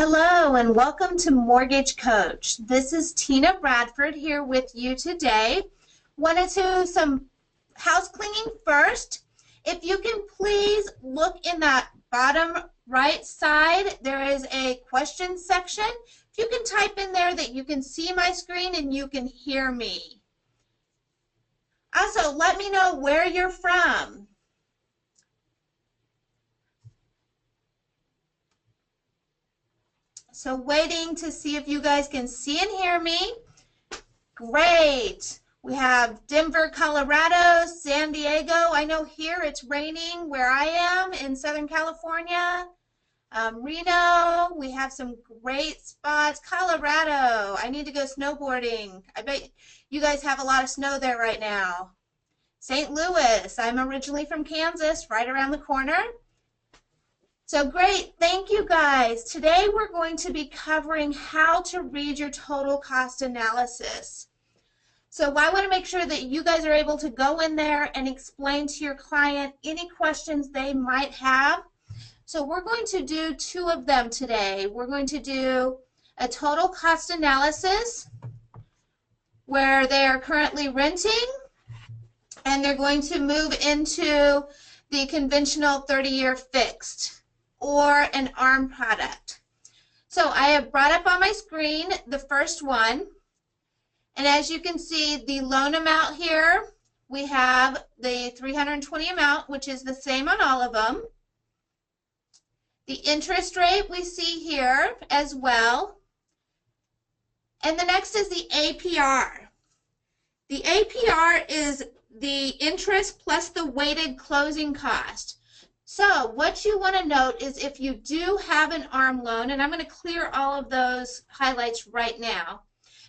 Hello and welcome to Mortgage Coach. This is Tina Bradford here with you today. Wanted to do some house cleaning first. If you can please look in that bottom right side, there is a question section. If you can type in there that you can see my screen and you can hear me. Also, let me know where you're from. So waiting to see if you guys can see and hear me. Great. We have Denver, Colorado, San Diego. I know here it's raining where I am in Southern California. Reno, we have some great spots. Colorado, I need to go snowboarding. I bet you guys have a lot of snow there right now. St. Louis, I'm originally from Kansas, right around the corner. So great, thank you guys. Today we're going to be covering how to read your total cost analysis. So I want to make sure that you guys are able to go in there and explain to your client any questions they might have. So we're going to do two of them today. We're going to do a total cost analysis where they are currently renting and they're going to move into the conventional 30-year fixed or an ARM product. So I have brought up on my screen the first one, and as you can see, the loan amount here, we have the $320 amount, which is the same on all of them. The interest rate we see here as well. And the next is the APR. The APR is the interest plus the weighted closing cost. So what you want to note is if you do have an ARM loan, and I'm going to clear all of those highlights right now.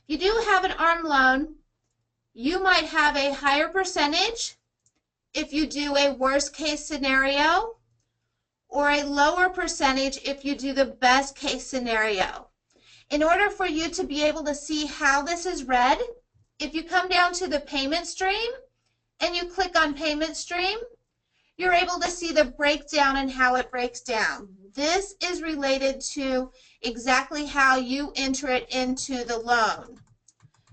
If you do have an ARM loan, you might have a higher percentage if you do a worst case scenario, or a lower percentage if you do the best case scenario. In order for you to be able to see how this is read, if you come down to the payment stream and you click on payment stream, you're able to see the breakdown and how it breaks down. This is related to exactly how you enter it into the loan.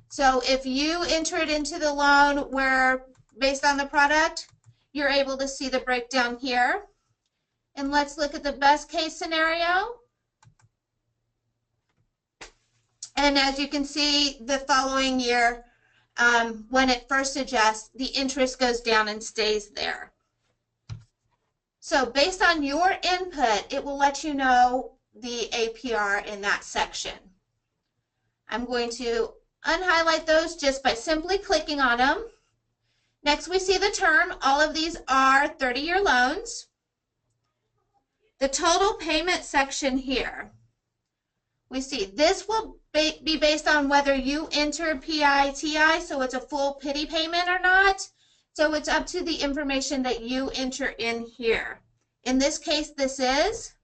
So if you enter it into the loan where, based on the product, you're able to see the breakdown here. And let's look at the best case scenario. And as you can see, the following year, when it first adjusts, the interest goes down and stays there. So based on your input, it will let you know the APR in that section. I'm going to unhighlight those just by simply clicking on them. Next, we see the term. All of these are 30-year loans. The total payment section here, we see this will be based on whether you enter PITI, so it's a full PITI payment or not. So it's up to the information that you enter in here. In this case, this is.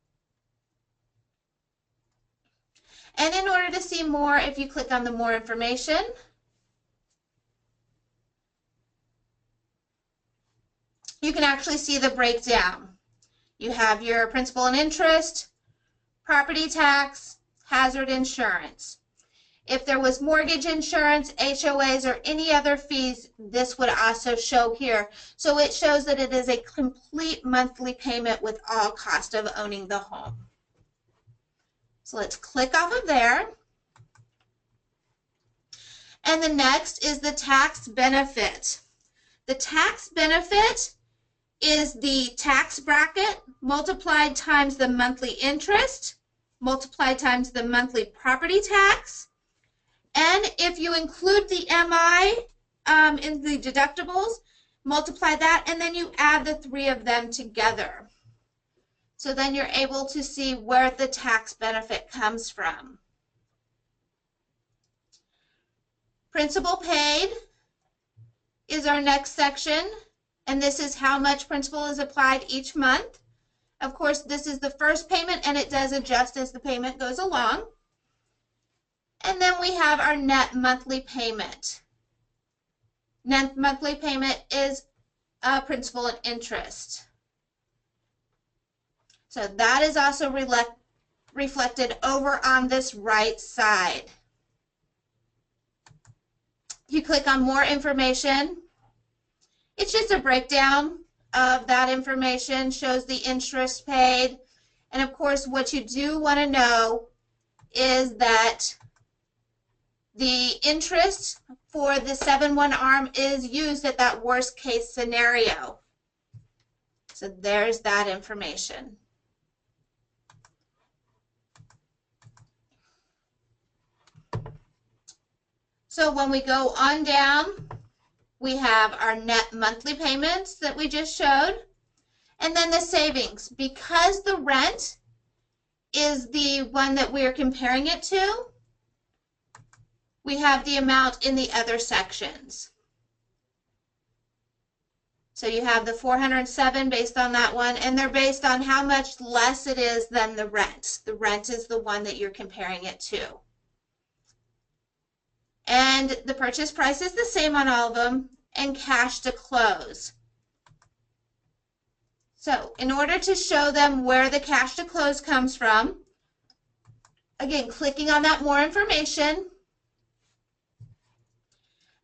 And in order to see more, if you click on the more information, you can actually see the breakdown. You have your principal and interest, property tax, hazard insurance. If there was mortgage insurance, HOAs, or any other fees, this would also show here. So it shows that it is a complete monthly payment with all cost of owning the home. So let's click off of there. And the next is the tax benefit. The tax benefit is the tax bracket multiplied times the monthly interest, multiplied times the monthly property tax. And if you include the MI in the deductibles, multiply that, and then you add the three of them together. So then you're able to see where the tax benefit comes from. Principal paid is our next section, and this is how much principal is applied each month. Of course, this is the first payment, and it does adjust as the payment goes along. And then we have our net monthly payment. Net monthly payment is principal and interest. So that is also reflected over on this right side. You click on more information. It's just a breakdown of that information, shows the interest paid. And of course, what you do want to know is that the interest for the 7/1 arm is used at that worst case scenario. So there's that information. So when we go on down, we have our net monthly payments that we just showed, and then the savings. Because the rent is the one that we're comparing it to, we have the amount in the other sections. So you have the 407 based on that one, and they're based on how much less it is than the rent. The rent is the one that you're comparing it to. And the purchase price is the same on all of them, and cash to close. So in order to show them where the cash to close comes from, again, clicking on that more information,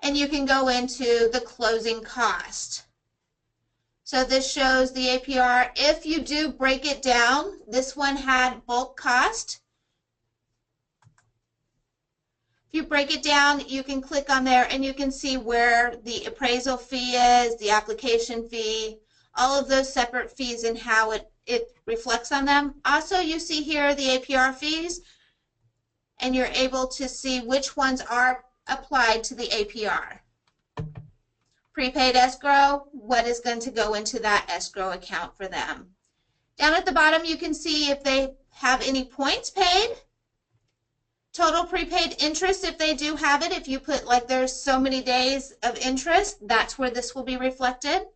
and you can go into the closing cost. So this shows the APR. If you do break it down, this one had bulk cost. If you break it down, you can click on there and you can see where the appraisal fee is, the application fee, all of those separate fees and how it reflects on them. Also, you see here the APR fees, and you're able to see which ones are applied to the APR. Prepaid escrow, what is going to go into that escrow account for them. Down at the bottom, you can see if they have any points paid. Total prepaid interest, if they do have it, if you put like there's so many days of interest, that's where this will be reflected.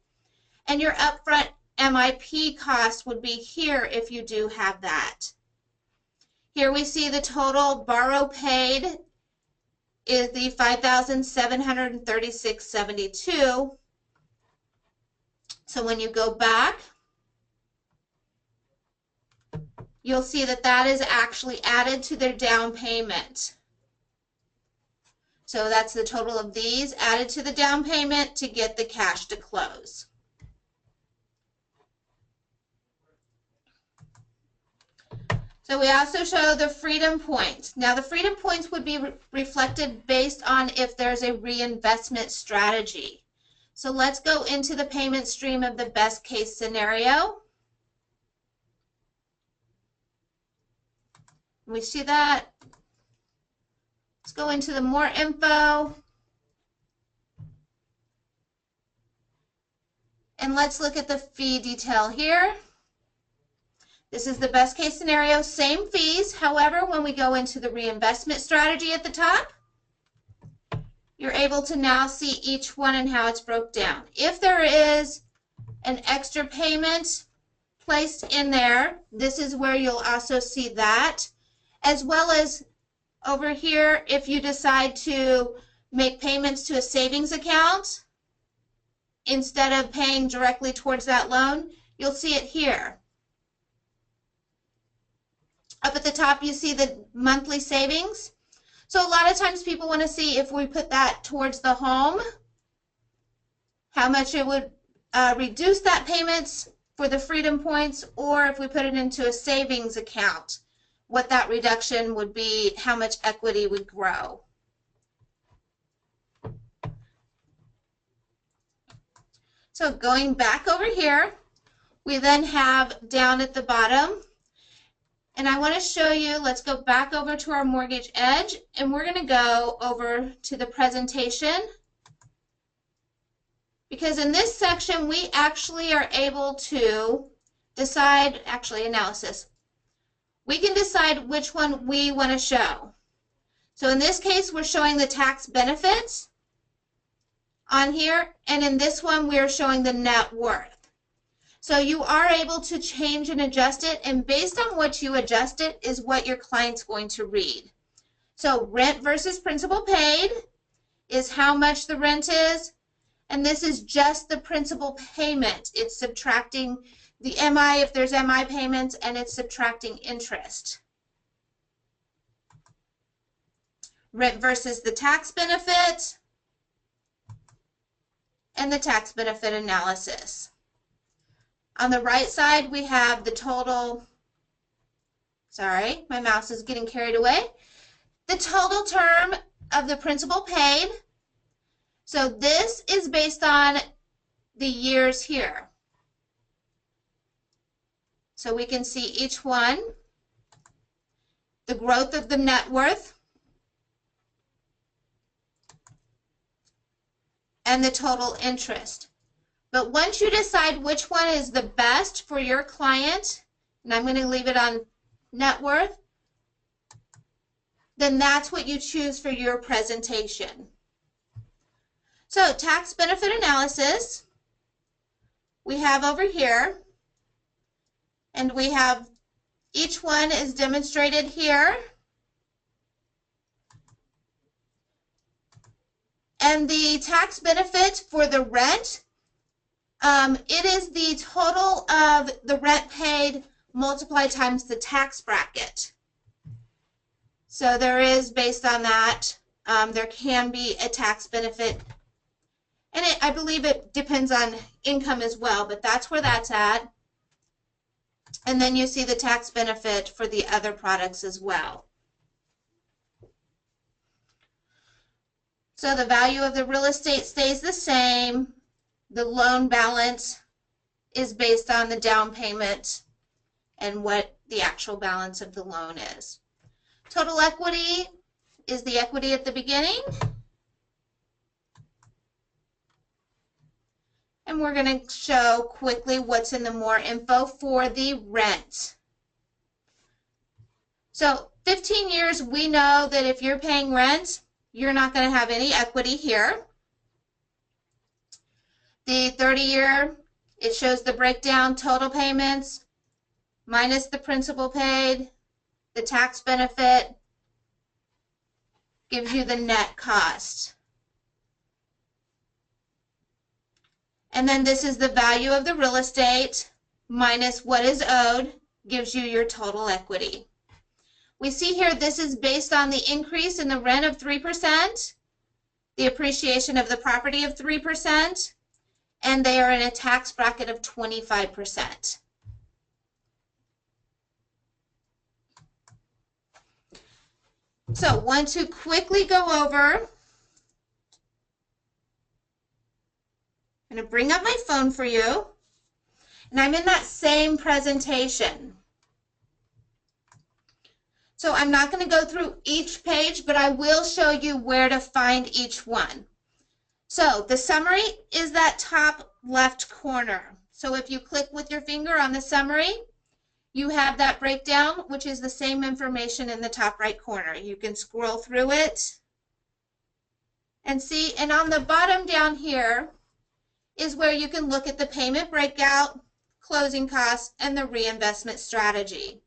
And your upfront MIP cost would be here if you do have that. Here we see the total borrow paid is the $5,736.72. So when you go back, you'll see that that is actually added to their down payment. So that's the total of these added to the down payment to get the cash to close. So we also show the freedom points. Now the freedom points would be reflected based on if there's a reinvestment strategy. So let's go into the payment stream of the best case scenario. We see that. Let's go into the more info. And let's look at the fee detail here. This is the best case scenario, same fees. However, when we go into the reinvestment strategy at the top, you're able to now see each one and how it's broke down. If there is an extra payment placed in there, this is where you'll also see that, as well as over here, if you decide to make payments to a savings account instead of paying directly towards that loan, you'll see it here. Up at the top, you see the monthly savings. So a lot of times people want to see if we put that towards the home, how much it would reduce that payments for the freedom points, or if we put it into a savings account, what that reduction would be, how much equity would grow. So going back over here, we then have down at the bottom, and I want to show you, let's go back over to our Mortgage Edge, and we're going to go over to the presentation, because in this section we actually are able to decide, actually analysis, we can decide which one we want to show. So in this case, we're showing the tax benefits on here, and in this one we're showing the net worth. So you are able to change and adjust it, and based on what you adjust it is what your client's going to read. So rent versus principal paid is how much the rent is, and this is just the principal payment. It's subtracting the MI if there's MI payments, and it's subtracting interest. rent versus the tax benefit, and the tax benefit analysis. On the right side, we have the total, sorry, my mouse is getting carried away, the total term of the principal paid. So this is based on the years here. So we can see each one, the growth of the net worth, and the total interest. But once you decide which one is the best for your client, and I'm going to leave it on net worth, then that's what you choose for your presentation. So tax benefit analysis, we have over here, and we have each one is demonstrated here. And the tax benefit for the rent, it is the total of the rent paid multiplied times the tax bracket. So there is, based on that, there can be a tax benefit. And I believe it depends on income as well, but that's where that's at. And then you see the tax benefit for the other products as well. So the value of the real estate stays the same. The loan balance is based on the down payment and what the actual balance of the loan is. Total equity is the equity at the beginning. And we're going to show quickly what's in the more info for the rent. So 15 years, we know that if you're paying rent, you're not going to have any equity here. The 30-year, it shows the breakdown, total payments, minus the principal paid, the tax benefit, gives you the net cost. And then this is the value of the real estate minus what is owed, gives you your total equity. We see here this is based on the increase in the rent of 3%, the appreciation of the property of 3%, and they are in a tax bracket of 25%. So want to quickly go over, I'm going to bring up my phone for you, and I'm in that same presentation. So I'm not going to go through each page, but I will show you where to find each one. So the summary is that top left corner. So if you click with your finger on the summary, you have that breakdown, which is the same information in the top right corner. You can scroll through it and see, and on the bottom down here is where you can look at the payment breakout, closing costs, and the reinvestment strategy.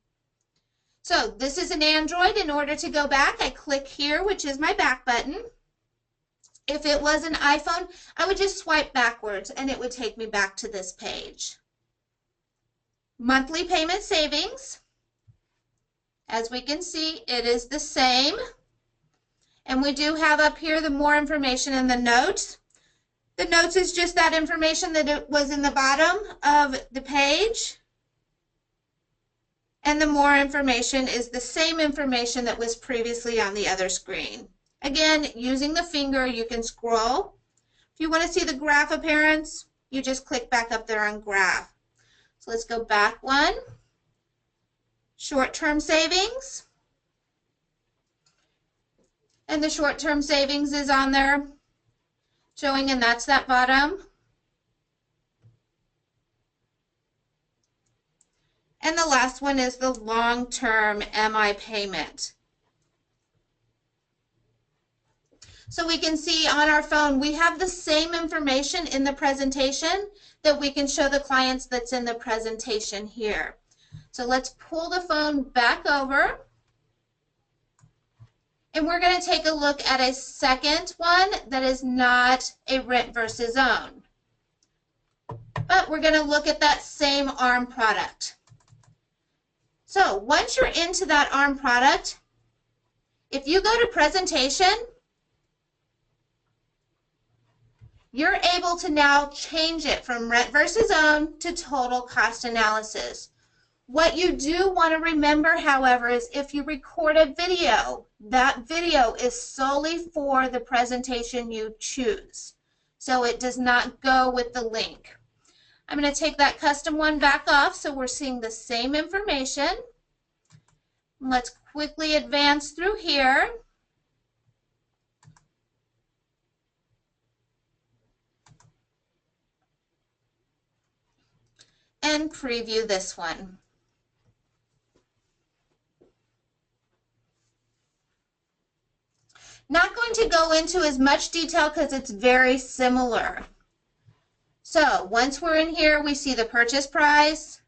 So this is an Android. In order to go back, I click here, which is my back button. If it was an iPhone, I would just swipe backwards and it would take me back to this page. Monthly payment savings. As we can see, it is the same. And we do have up here the more information in the notes. The notes is just that information that it was in the bottom of the page. And the more information is the same information that was previously on the other screen. Again, using the finger, you can scroll. If you want to see the graph appearance, you just click back up there on graph. So let's go back one. Short-term savings. And the short-term savings is on there showing, and that's that bottom. And the last one is the long-term MI payment. So we can see on our phone, we have the same information in the presentation that we can show the clients that's in the presentation here. So let's pull the phone back over. And we're going to take a look at a second one that is not a rent versus own. But we're going to look at that same ARM product. So once you're into that ARM product, If you go to presentation, you're able to now change it from rent versus own to total cost analysis. What you do want to remember, however, is if you record a video, that video is solely for the presentation you choose. So it does not go with the link. I'm going to take that custom one back off so we're seeing the same information. Let's quickly advance through here. And preview this one. Not going to go into as much detail because it's very similar. So once we're in here, we see the purchase price,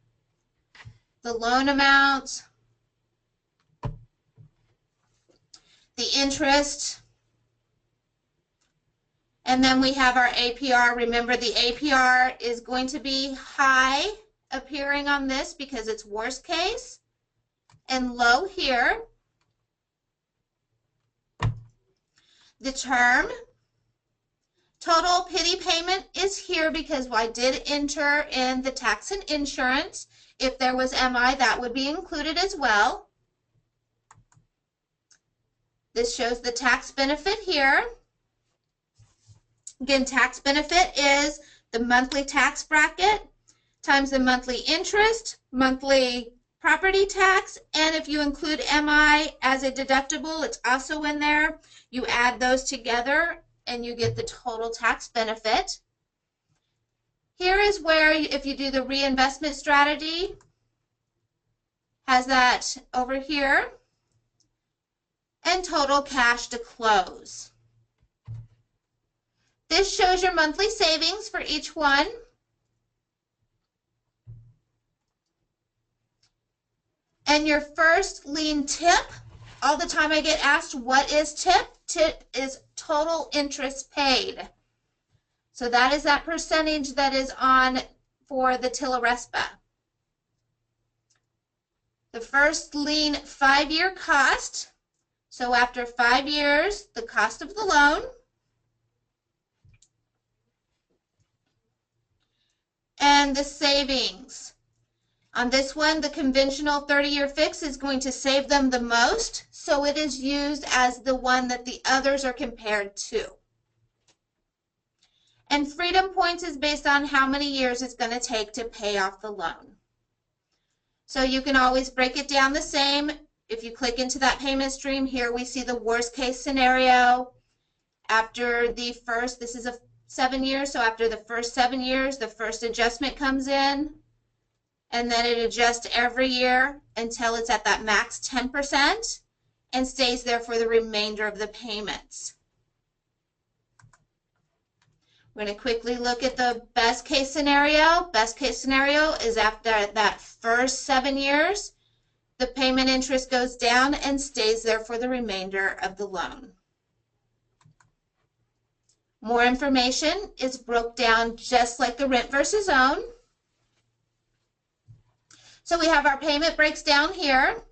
the loan amount, the interest, and then we have our APR. Remember, the APR is going to be high appearing on this because it's worst case, and low here. The term, total pity payment is here because I did enter in the tax and insurance. If there was MI, that would be included as well. This shows the tax benefit here. Again, tax benefit is the monthly tax bracket times the monthly interest, monthly property tax, and if you include MI as a deductible, it's also in there. You add those together and you get the total tax benefit. Here is where, if you do the reinvestment strategy, has that over here, and total cash to close. This shows your monthly savings for each one. And your first lien tip, all the time I get asked, what is tip? Tip is total interest paid. So that is that percentage that is on for the TILA RESPA. The first lien 5-year cost. So after 5 years, the cost of the loan. And the savings. On this one, the conventional 30-year fix is going to save them the most, so it is used as the one that the others are compared to. And freedom points is based on how many years it's going to take to pay off the loan. So you can always break it down the same. If you click into that payment stream, here we see the worst case scenario. After the first, this is a 7 years, so after the first 7 years, the first adjustment comes in. And then it adjusts every year until it's at that max 10% and stays there for the remainder of the payments. We're going to quickly look at the best case scenario. Best case scenario is after that first 7 years, the payment interest goes down and stays there for the remainder of the loan. More information is broke down just like the rent versus own. So we have our payment breaks down here.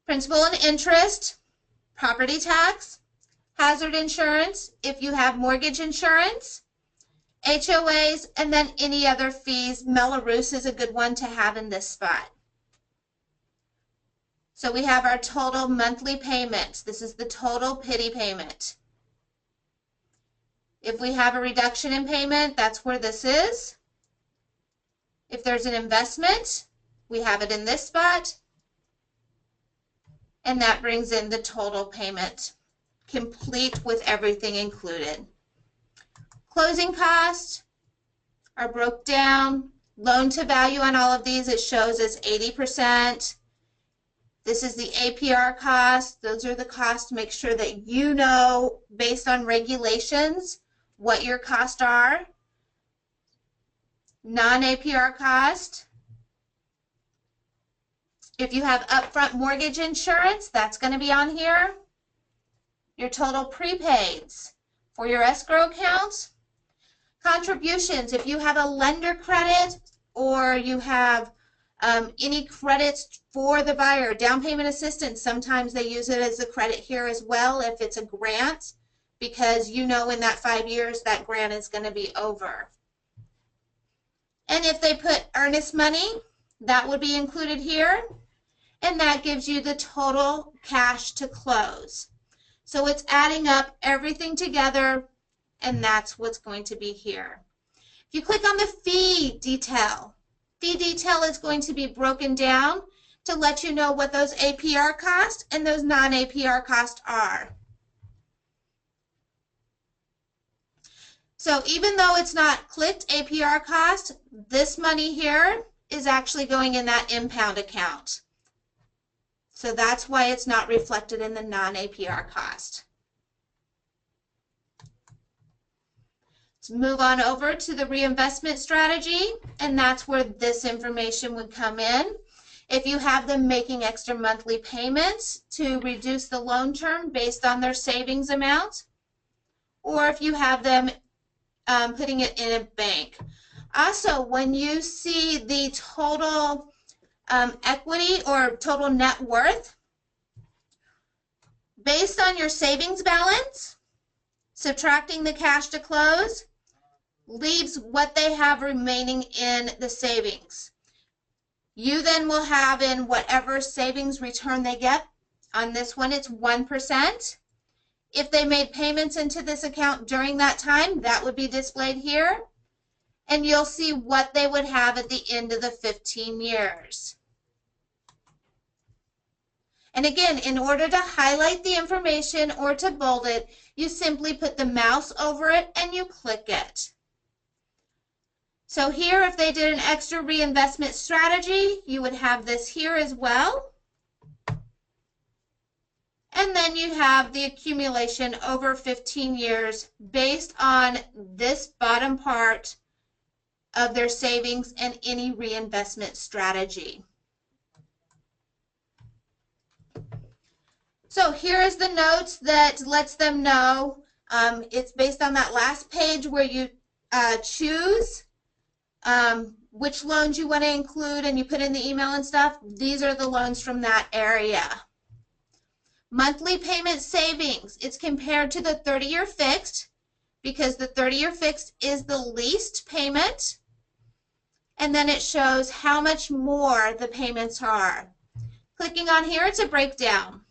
Principal and interest, property tax, hazard insurance, if you have mortgage insurance, HOAs, and then any other fees. Melrose is a good one to have in this spot. So we have our total monthly payments. This is the total pity payment. If we have a reduction in payment, that's where this is. If there's an investment, we have it in this spot, and that brings in the total payment, complete with everything included. Closing costs are broke down. Loan to value on all of these, it shows as 80%. This is the APR cost. Those are the costs. Make sure that you know, based on regulations, what your costs are. Non-APR cost. If you have upfront mortgage insurance, that's going to be on here. Your total prepaids for your escrow accounts. Contributions, if you have a lender credit or you have Any credits for the buyer, down payment assistance, sometimes they use it as a credit here as well if it's a grant, because you know in that 5 years that grant is going to be over. And if they put earnest money, that would be included here, and that gives you the total cash to close. So it's adding up everything together, and that's what's going to be here. If you click on the fee detail is going to be broken down to let you know what those APR costs and those non-APR costs are. So even though it's not clicked APR cost, this money here is actually going in that impound account. So that's why it's not reflected in the non-APR cost. Let's move on over to the reinvestment strategy, and that's where this information would come in. If you have them making extra monthly payments to reduce the loan term based on their savings amount, or if you have them putting it in a bank. Also, when you see the total equity or total net worth, based on your savings balance, subtracting the cash to close, leaves what they have remaining in the savings. You then will have in whatever savings return they get. On this one, it's 1%. If they made payments into this account during that time, that would be displayed here. And you'll see what they would have at the end of the 15 years. And again, in order to highlight the information or to bold it, you simply put the mouse over it and you click it. So here, if they did an extra reinvestment strategy, you would have this here as well. And then you have the accumulation over 15 years based on this bottom part of their savings and any reinvestment strategy. So here is the notes that lets them know. It's based on that last page where you choose which loans you want to include and you put in the email and stuff. These are the loans from that area. Monthly payment savings, it's compared to the 30-year fixed because the 30-year fixed is the least payment. And then it shows how much more the payments are. Clicking on here, it's a breakdown.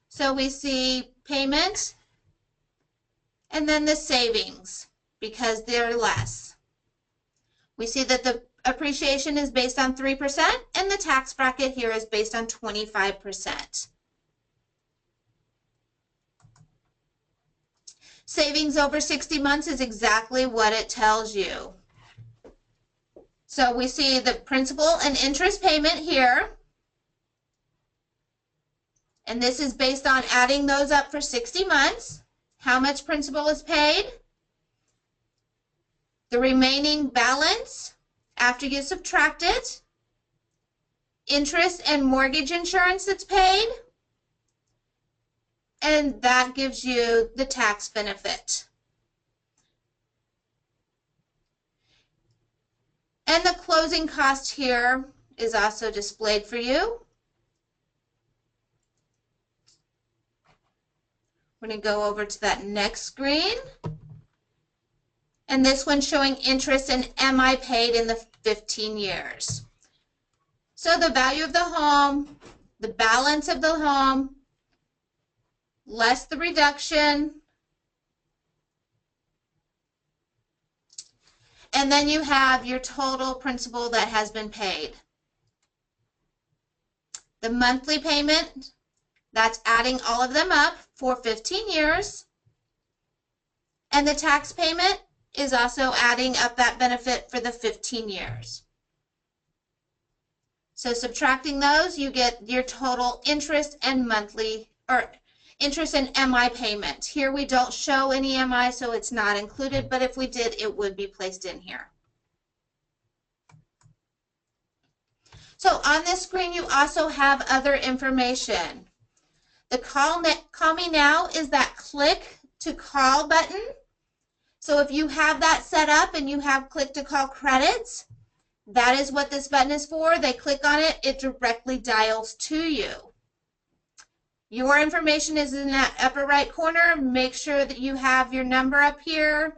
So we see payment and then the savings because they're less. We see that the appreciation is based on 3% and the tax bracket here is based on 25%. Savings over 60 months is exactly what it tells you. So we see the principal and interest payment here. And this is based on adding those up for 60 months. How much principal is paid? The remaining balance after you subtract it. Interest and mortgage insurance that's paid. And that gives you the tax benefit. And the closing cost here is also displayed for you. We're going to go over to that next screen. And this one's showing interest and MI paid in the 15 years. So the value of the home, the balance of the home, less the reduction, and then you have your total principal that has been paid. The monthly payment, that's adding all of them up for 15 years. And the tax payment is also adding up that benefit for the 15 years. So subtracting those, you get your total interest and monthly, or interest and MI payment. Here we don't show any MI, so it's not included, but if we did, it would be placed in here. So on this screen, you also have other information. The call me now is that click to call button. So if you have that set up and you have click to call credits, That is what this button is for. They click on it, it directly dials to you. Your information is in that upper right corner. Make sure that you have your number up here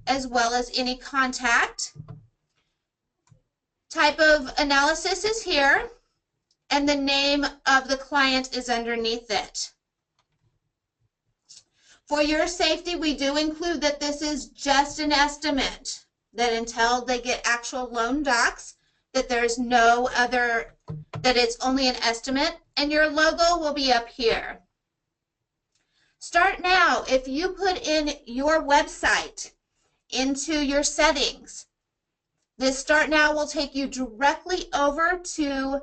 as well as any contact. Type of analysis is here, and the name of the client is underneath it. For your safety, we do include that this is just an estimate, that until they get actual loan docs, that there's no other, that it's only an estimate, and your logo will be up here. Start now. If you put in your website into your settings, this Start Now will take you directly over to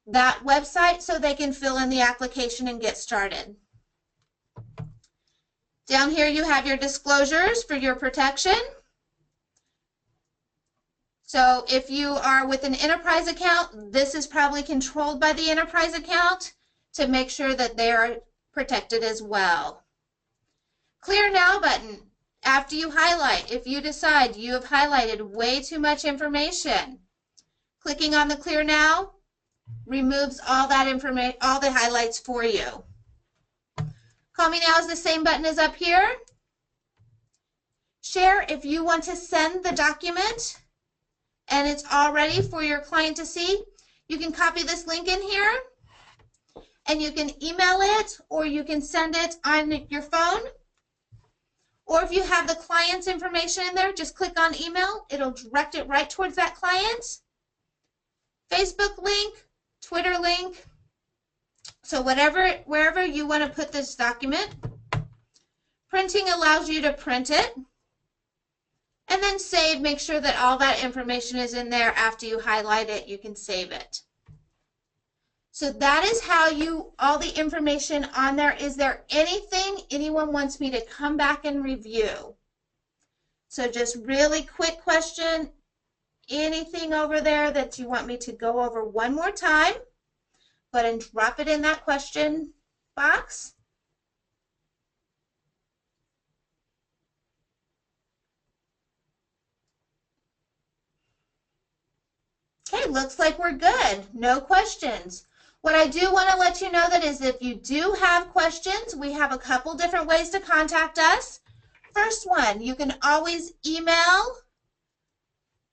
that website so they can fill in the application and get started. Down here you have your disclosures for your protection. So if you are with an enterprise account, this is probably controlled by the enterprise account to make sure that they are protected as well. Clear Now button. After you highlight, if you decide you have highlighted way too much information, clicking on the Clear Now removes all that information, all the highlights for you. Call Me Now is the same button as up here. Share, if you want to send the document and it's all ready for your client to see, you can copy this link in here and you can email it, or you can send it on your phone. Or if you have the client's information in there, just click on email. It'll direct it right towards that client. Facebook link, Twitter link. So wherever you want to put this document. Printing allows you to print it. And then save, make sure that all that information is in there. After you highlight it, you can save it. So that is how all the information on there. Is there anything anyone wants me to come back and review? So just really quick question. Anything over there that you want me to go over one more time? Go ahead and drop it in that question box. Okay, looks like we're good. No questions. What I do want to let you know that is if you do have questions, we have a couple different ways to contact us. First one, you can always email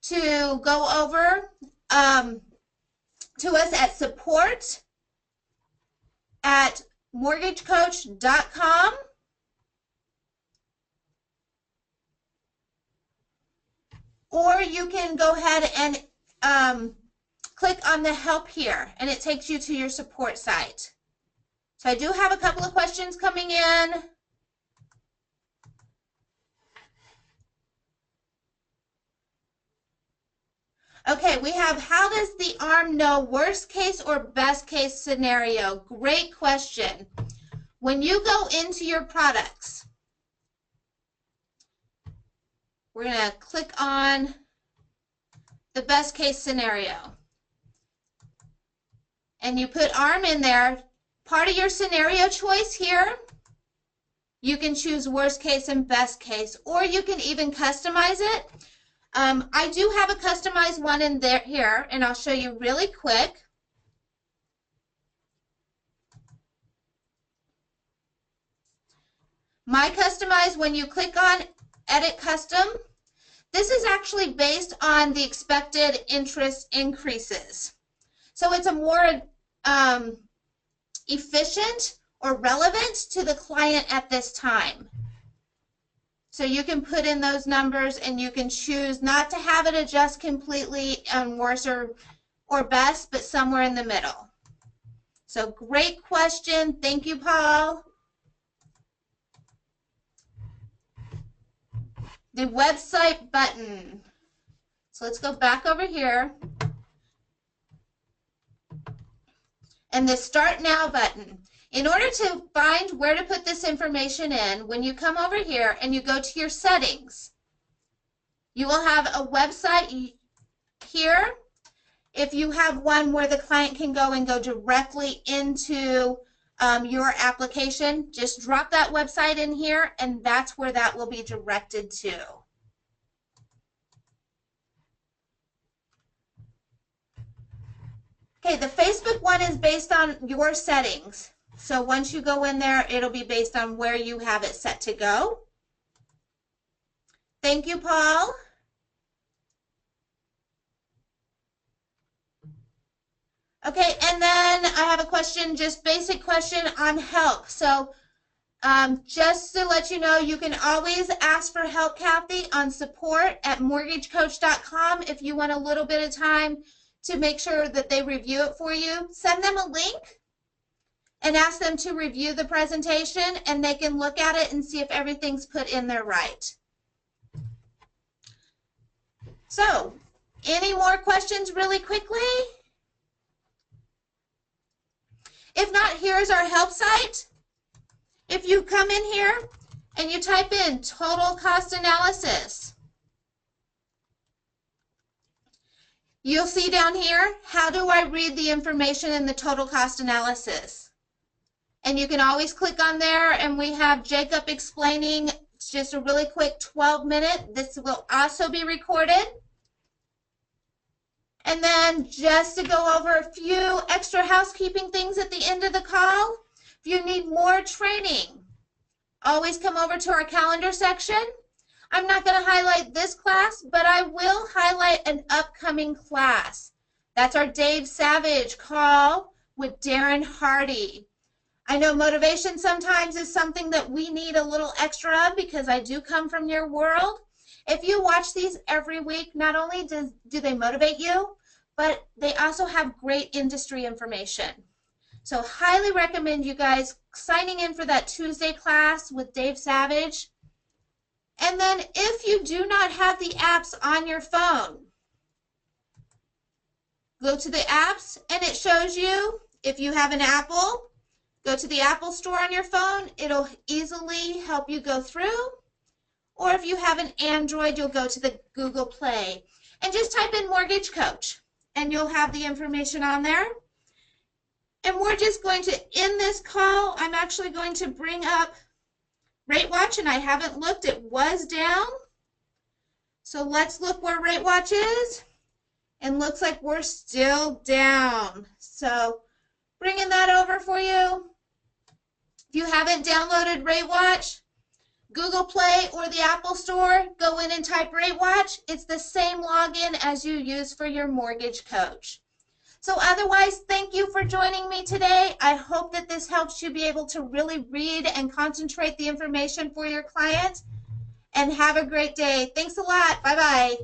to go over to us at support@mortgagecoach.com. Or you can go ahead and click on the help here, and it takes you to your support site. So I do have a couple of questions coming in. Okay, we have, how does the ARM know worst case or best case scenario? Great question. When you go into your products, we're going to click on the best case scenario. And you put ARM in there. Part of your scenario choice here, you can choose worst case and best case, or you can even customize it. I do have a customized one in there here, and I'll show you really quick. My customized, when you click on Edit Custom, this is actually based on the expected interest increases. So it's a more efficient or relevant to the client at this time. So you can put in those numbers and you can choose not to have it adjust completely on worse or best, but somewhere in the middle. So great question. Thank you, Paul. The website button. So let's go back over here. And the Start Now button. In order to find where to put this information in, when you come over here and you go to your settings, you will have a website here. If you have one where the client can go and go directly into your application, just drop that website in here and that's where that will be directed to. Hey, the Facebook one is based on your settings. So once you go in there, it'll be based on where you have it set to go. Thank you, Paul. Okay, and then I have a question, just basic question on help. So just to let you know, you can always ask for help, Kathy, on support@mortgagecoach.com if you want a little bit of time to make sure that they review it for you. Send them a link and ask them to review the presentation, and they can look at it and see if everything's put in there right. So, any more questions really quickly? If not, here's our help site. If you come in here and you type in total cost analysis, you'll see down here, how do I read the information in the total cost analysis? And you can always click on there, and we have Jacob explaining. It's just a really quick 12-minute. This will also be recorded. And then just to go over a few extra housekeeping things at the end of the call, if you need more training, always come over to our calendar section. I'm not going to highlight this class, but I will highlight an upcoming class. That's our Dave Savage call with Darren Hardy. I know motivation sometimes is something that we need a little extra of because I do come from your world. If you watch these every week, not only do they motivate you, but they also have great industry information. So highly recommend you guys signing in for that Tuesday class with Dave Savage. And then if you do not have the apps on your phone, go to the apps and it shows you, if you have an Apple, go to the Apple Store on your phone. It'll easily help you go through. Or if you have an Android, you'll go to the Google Play and just type in Mortgage Coach and you'll have the information on there. And we're just going to end this call. I'm actually going to bring up Rate Watch, and I haven't looked. It was down. So let's look where Rate Watch is. And looks like we're still down. So bringing that over for you. If you haven't downloaded Rate Watch, Google Play or the Apple Store, go in and type Rate Watch. It's the same login as you use for your Mortgage Coach. So otherwise, thank you for joining me today. I hope that this helps you be able to really read and concentrate the information for your client. And have a great day. Thanks a lot. Bye-bye.